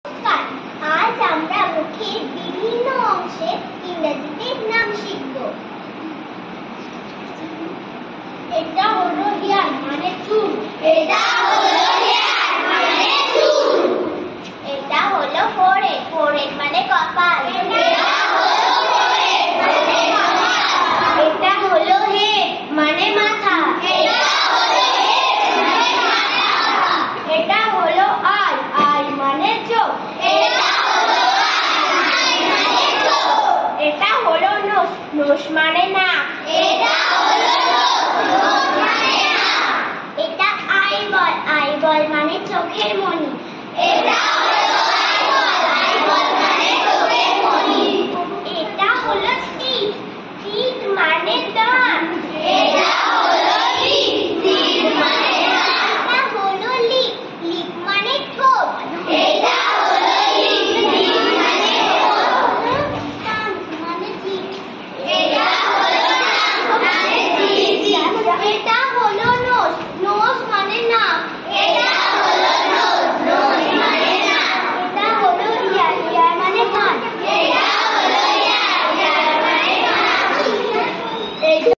নমস্কার, আজ আমরা মুখের বিভিন্ন অংশে ইংরেজিতে নাম শিখব। এটা হলো হেয়ার মানে চুল। এটা হলো হেয়ার মানে চুল। এটা হলো ফোরহেড, ফোরহেড মানে কপাল। এটা হলো ফোরহেড মানে কপাল। এটা হলো হেড মানে মাথা। এটা হলো হেড মানে মাথা। এটা হলো আই, আই মানে চোখ। এটা হলো আই মানে চোখ। এটা হলো নোজ, নোজ মানে নাক।